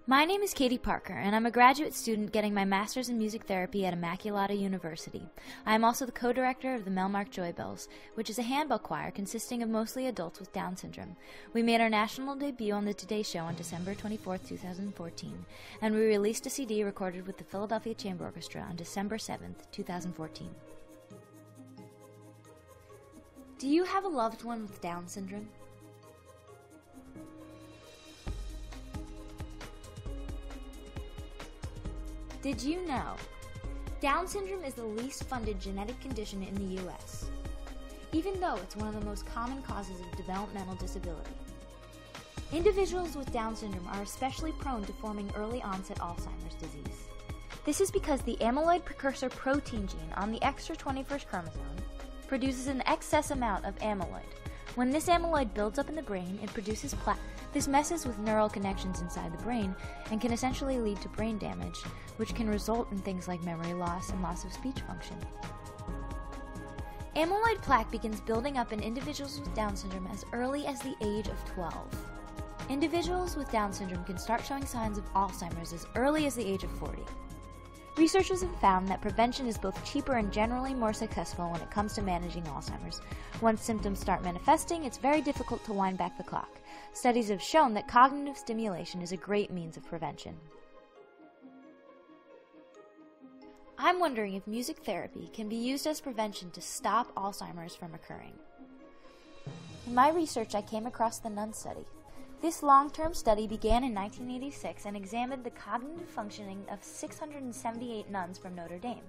My name is Katie Parker, and I'm a graduate student getting my master's in music therapy at Immaculata University. I am also the co-director of the Melmark Joy Bells, which is a handbell choir consisting of mostly adults with Down syndrome. We made our national debut on the Today Show on December 24, 2014, and we released a CD recorded with the Philadelphia Chamber Orchestra on December 7, 2014. Do you have a loved one with Down syndrome? Did you know Down syndrome is the least funded genetic condition in the U.S., even though it's one of the most common causes of developmental disability? Individuals with Down syndrome are especially prone to forming early-onset Alzheimer's disease. This is because the amyloid precursor protein gene on the extra 21st chromosome produces an excess amount of amyloid. When this amyloid builds up in the brain, it produces plaque. This messes with neural connections inside the brain and can essentially lead to brain damage, which can result in things like memory loss and loss of speech function. Amyloid plaque begins building up in individuals with Down syndrome as early as the age of 12. Individuals with Down syndrome can start showing signs of Alzheimer's as early as the age of 40. Researchers have found that prevention is both cheaper and generally more successful when it comes to managing Alzheimer's. Once symptoms start manifesting, it's very difficult to wind back the clock. Studies have shown that cognitive stimulation is a great means of prevention. I'm wondering if music therapy can be used as prevention to stop Alzheimer's from occurring. In my research, I came across the Nun Study. This long-term study began in 1986 and examined the cognitive functioning of 678 nuns from Notre Dame.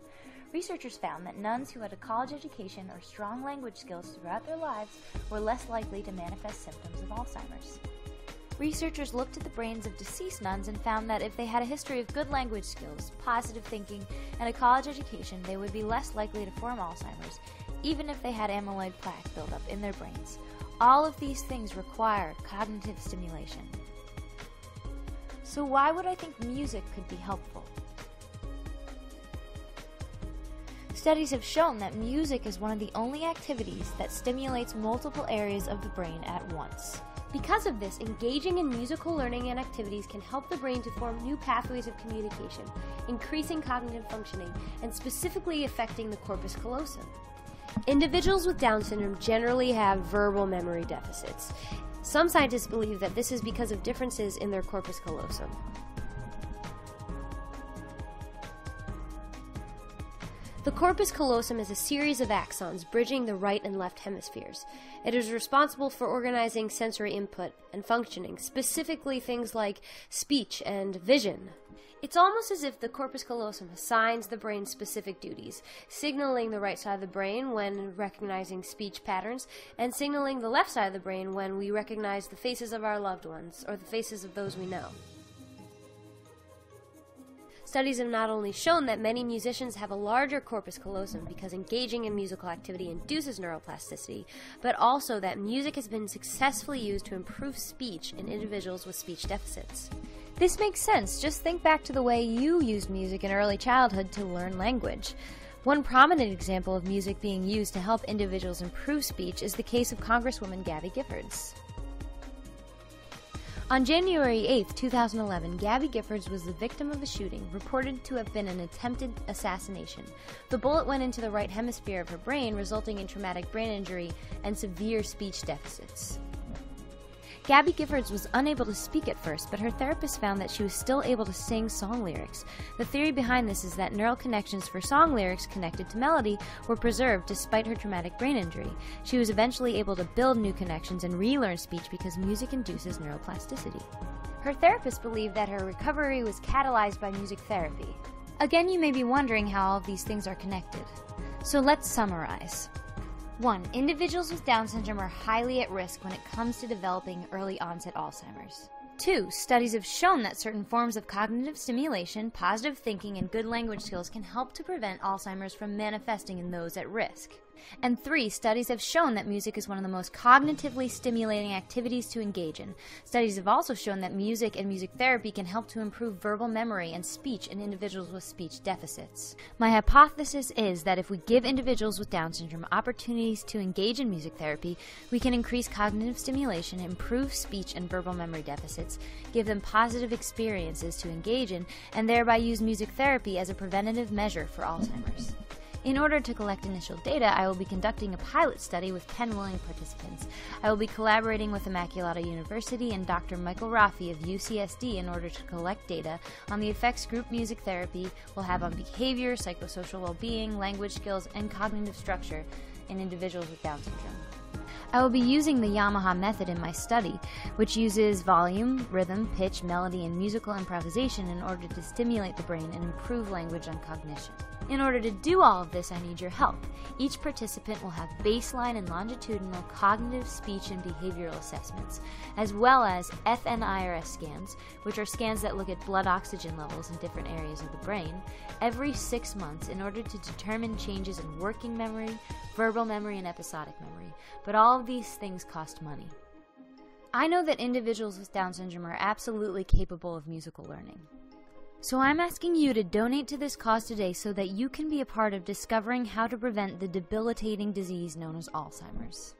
Researchers found that nuns who had a college education or strong language skills throughout their lives were less likely to manifest symptoms of Alzheimer's. Researchers looked at the brains of deceased nuns and found that if they had a history of good language skills, positive thinking, and a college education, they would be less likely to form Alzheimer's, even if they had amyloid plaque buildup in their brains. All of these things require cognitive stimulation. So why would I think music could be helpful? Studies have shown that music is one of the only activities that stimulates multiple areas of the brain at once. Because of this, engaging in musical learning and activities can help the brain to form new pathways of communication, increasing cognitive functioning, and specifically affecting the corpus callosum. Individuals with Down syndrome generally have verbal memory deficits. Some scientists believe that this is because of differences in their corpus callosum. The corpus callosum is a series of axons bridging the right and left hemispheres. It is responsible for organizing sensory input and functioning, specifically things like speech and vision. It's almost as if the corpus callosum assigns the brain specific duties, signaling the right side of the brain when recognizing speech patterns, and signaling the left side of the brain when we recognize the faces of our loved ones or the faces of those we know. Studies have not only shown that many musicians have a larger corpus callosum because engaging in musical activity induces neuroplasticity, but also that music has been successfully used to improve speech in individuals with speech deficits. This makes sense. Just think back to the way you used music in early childhood to learn language. One prominent example of music being used to help individuals improve speech is the case of Congresswoman Gabby Giffords. On January 8, 2011, Gabby Giffords was the victim of a shooting reported to have been an attempted assassination. The bullet went into the right hemisphere of her brain, resulting in traumatic brain injury and severe speech deficits. Gabby Giffords was unable to speak at first, but her therapist found that she was still able to sing song lyrics. The theory behind this is that neural connections for song lyrics connected to melody were preserved despite her traumatic brain injury. She was eventually able to build new connections and relearn speech because music induces neuroplasticity. Her therapist believed that her recovery was catalyzed by music therapy. Again, you may be wondering how all of these things are connected. So let's summarize. 1. Individuals with Down syndrome are highly at risk when it comes to developing early-onset Alzheimer's. 2. Studies have shown that certain forms of cognitive stimulation, positive thinking, and good language skills can help to prevent Alzheimer's from manifesting in those at risk. And 3, studies have shown that music is one of the most cognitively stimulating activities to engage in. Studies have also shown that music and music therapy can help to improve verbal memory and speech in individuals with speech deficits. My hypothesis is that if we give individuals with Down syndrome opportunities to engage in music therapy, we can increase cognitive stimulation, improve speech and verbal memory deficits, give them positive experiences to engage in, and thereby use music therapy as a preventative measure for Alzheimer's. In order to collect initial data, I will be conducting a pilot study with 10 willing participants. I will be collaborating with Immaculata University and Dr. Michael Raffi of UCSD in order to collect data on the effects group music therapy will have on behavior, psychosocial well-being, language skills, and cognitive structure in individuals with Down syndrome. I will be using the Yamaha method in my study, which uses volume, rhythm, pitch, melody, and musical improvisation in order to stimulate the brain and improve language and cognition. In order to do all of this, I need your help. Each participant will have baseline and longitudinal cognitive, speech, and behavioral assessments, as well as FNIRS scans, which are scans that look at blood oxygen levels in different areas of the brain, every 6 months in order to determine changes in working memory, verbal memory, and episodic memory. But all of these things cost money. I know that individuals with Down syndrome are absolutely capable of musical learning. So I'm asking you to donate to this cause today so that you can be a part of discovering how to prevent the debilitating disease known as Alzheimer's.